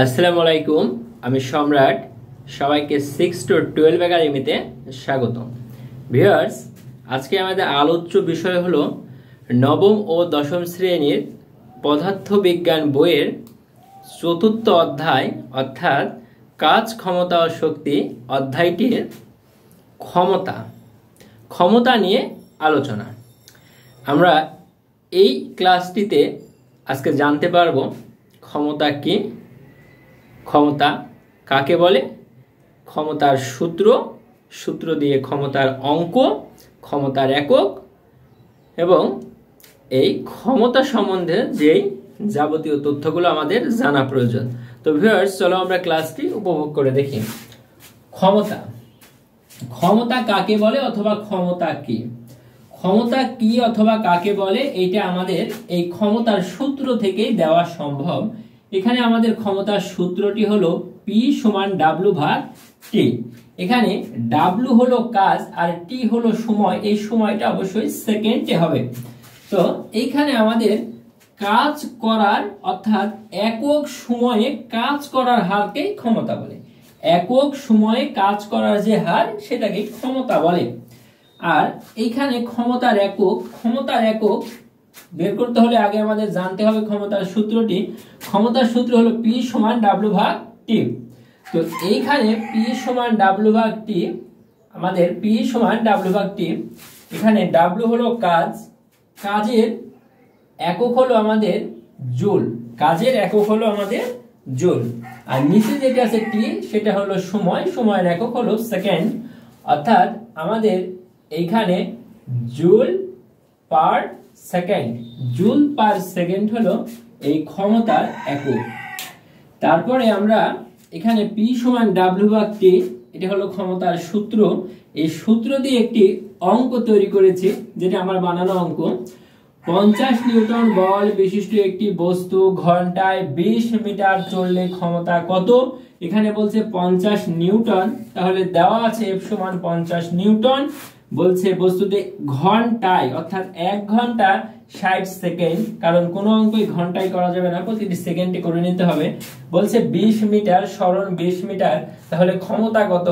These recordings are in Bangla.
আসসালামু আলাইকুম, আমি সম্রাট। সবাইকে 6 to 12 একাডেমিতে স্বাগতম। ভিউয়ার্স, আজকে আমাদের আলোচ্য বিষয় হলো নবম ও দশম শ্রেণীর পদার্থবিজ্ঞান বইয়ের চতুর্থ অধ্যায় অর্থাৎ কাজ, ক্ষমতা ও শক্তি অধ্যায়টির ক্ষমতা নিয়ে আলোচনা। আমরা এই ক্লাসটিতে আজকে জানতে পারবো ক্ষমতা কি, ক্ষমতা কাকে বলে, ক্ষমতার সূত্র দিয়ে ক্ষমতার অঙ্ক, ক্ষমতার একক এবং এই ক্ষমতা সম্বন্ধে যেই যাবতীয় তথ্যগুলো আমাদের জানা প্রয়োজন। তো ভিউয়ার্স, চলো আমরা ক্লাসটি উপভোগ করে দেখি। ক্ষমতা কাকে বলে অথবা ক্ষমতা কি? ক্ষমতা কি অথবা কাকে বলে এটা আমাদের এই ক্ষমতার সূত্র থেকেই দেওয়া সম্ভব। এখানে আমাদের ক্ষমতার সূত্রটি হলো P সমান W ভাগ T। এখানে W হলো কাজ আর T হলো সময়। এই সময়টা অবশ্যই সেকেন্ডে হবে। তো এইখানে আমাদের কাজ করার অর্থাৎ একক সময়ে কাজ করার হারকেই ক্ষমতা বলে। একক সময়ে কাজ করার যে হার সেটাকে ক্ষমতা বলে। আর এইখানে ক্ষমতার একক বের করতে হলে আগে আমাদের জানতে হবে ক্ষমতার সূত্রটি। ক্ষমতার সূত্র হলো P সমান W ভাগ T। তো এইখানে P সমান W ভাগ T, আমাদের P সমান W ভাগ T। এখানে W হলো কাজ, কাজের একক হলো আমাদের জুল, কাজের একক হলো আমাদের জুল। আর নিচে যেটা আছে T সেটা হলো সময়, সময়ের একক হলো সেকেন্ড। অর্থাৎ আমাদের এইখানে joule per second, joule per second হলো এই ক্ষমতার একক। তারপরে আমরা এখানে P সমান W ভাগ T, এটা হলো ক্ষমতার সূত্র। এই সূত্র দিয়ে একটি অঙ্ক তৈরি করেছি, যেটা আমার বানানো অঙ্ক। 50 নিউটন বল বিশিষ্ট একটি বস্তু ঘন্টায় 20 মিটার চললে ক্ষমতা কত? এখানে বলছে 50 নিউটন, তাহলে দেওয়া আছে F সমান 50 নিউটন। বলছে বস্তুতে ঘন্টায় অর্থাৎ 1 ঘন্টা 60 সেকেন্ড, কারণ কোনো অঙ্কই ঘন্টায় করা যাবে না, প্রতিটি সেকেন্ডে করে নিতে হবে। বলছে 20 মিটার, সরণ 20 মিটার, তাহলে ক্ষমতা কত?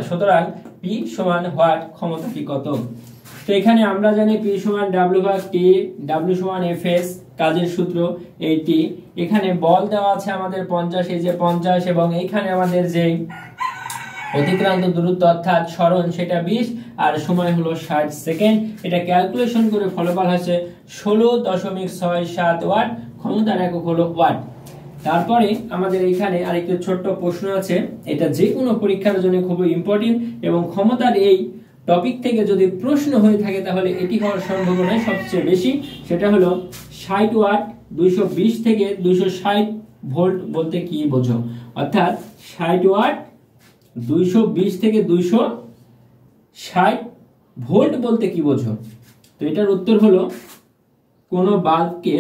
সুতরাং P সমান হোয়াট, ক্ষমতাটি কত? তো এখানে আমরা জানি P সমান W ভাগ T, W সমান Fs, কাজের সূত্র এই T। এখানে বল দেওয়া আছে আমাদের 50, এই যে 50, এবং এইখানে আমাদের যে অতিক্রান্ত দূরত্ব অর্থাৎ সরণ সেটা 20 আর সময় হলো 60 সেকেন্ড। এটা ক্যালকুলেশন করে ফলাফল হয়েছে 16.67 ওয়াট। ক্ষমতার একক হলো ওয়াট। তারপরে আমাদের এখানে আরেকটি ছোট্ট প্রশ্ন আছে, এটা যে কোনো পরীক্ষার জন্য খুবই ইম্পর্টেন্ট, এবং ক্ষমতার এই টপিক থেকে যদি প্রশ্ন হয়ে থাকে তাহলে এটি হওয়ার সম্ভাবনা সবচেয়ে বেশি। সেটা হলো 60 ওয়াট 220 থেকে 260 ভোল্ট বলতে কি বোঝো? অর্থাৎ 60 ওয়াট 220 থেকে 260 ভোল্ট বলতে কি বোঝো? তো এটার উত্তর হলো কোন বাল্বকে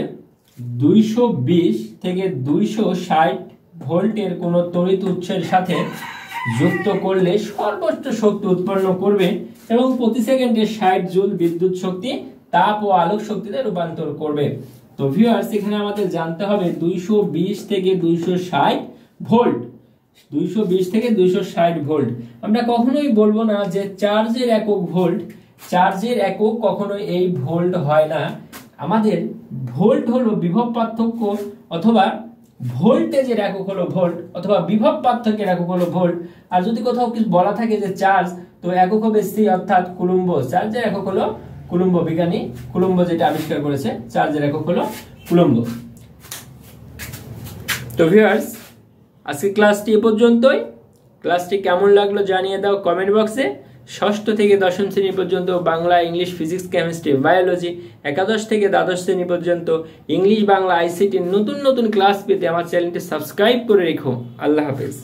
220 থেকে 260 ভোল্টের কোন তড়িৎ উৎসের সাথে যুক্ত করলে সর্বোচ্চ শক্তি উৎপন্ন করবে এবং প্রতি সেকেন্ডে 60 জুল বিদ্যুৎ শক্তি তাপ ও আলোক শক্তিতে রূপান্তর করবে। তো ভিউয়ার্স, এখানে আমাদের জানতে হবে 220 থেকে 260 ভোল্ট, 220 থেকে 260 ভোল্ট। আমরা কখনোই বলবো না যে চার্জের একক ভোল্ট, চার্জের একক কখনোই এই ভোল্ট হয় না। আমাদের ভোল্ট হলো বিভব পার্থক্য, অথবা ভোল্টেজের একক হলো ভোল্ট, অথবা বিভব পার্থক্যের একক হলো ভোল্ট। আর যদি কোথাও কিছু বলা থাকে যে চার্জ, তো একক হবে সি অর্থাৎ কুলম্ব। চার্জের একক হলো কুলম্ব, বিজ্ঞানী কুলম্ব যেটা আবিষ্কার করেছে, চার্জের একক হলো কুলম্ব। তো ভিউয়ার্স, আজকে ক্লাসটি এ পর্যন্তই। ক্লাসটি কেমন লাগলো জানিয়ে দাও কমেন্ট বক্সে। ষষ্ঠ থেকে দশম শ্রেণী পর্যন্ত Bangla, English, physics, chemistry, biology, একাদশ থেকে দ্বাদশ শ্রেণী পর্যন্ত ইংলিশ, বাংলা, আইসিটি নতুন নতুন ক্লাস পেতে আমার চ্যানেলটি সাবস্ক্রাইব করে রেখো। আল্লাহ হাফেজ।